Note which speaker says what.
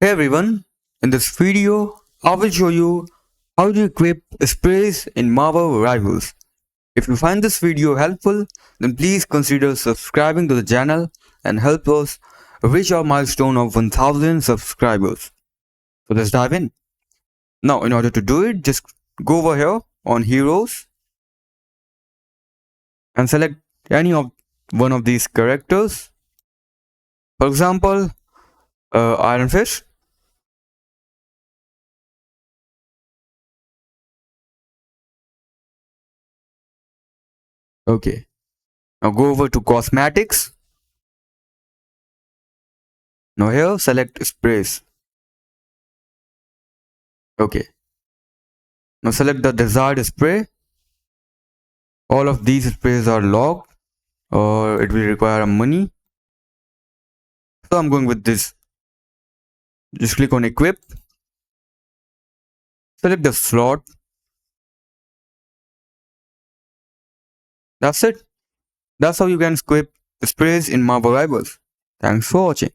Speaker 1: Hey everyone, in this video, I will show you how to equip sprays in Marvel Rivals. If you find this video helpful, then please consider subscribing to the channel and help us reach our milestone of 1000 subscribers. So let's dive in. Now, in order to do it, just go over here on Heroes and select any of one of these characters. For example, Iron Fist. Okay. Now go over to Cosmetics. Now here select Sprays. Okay. Now select the desired spray. All of these sprays are locked or it will require money. So I'm going with this. Just click on equip. Select the slot. That's it. That's how you can equip sprays in Marvel Rivals. Thanks for watching.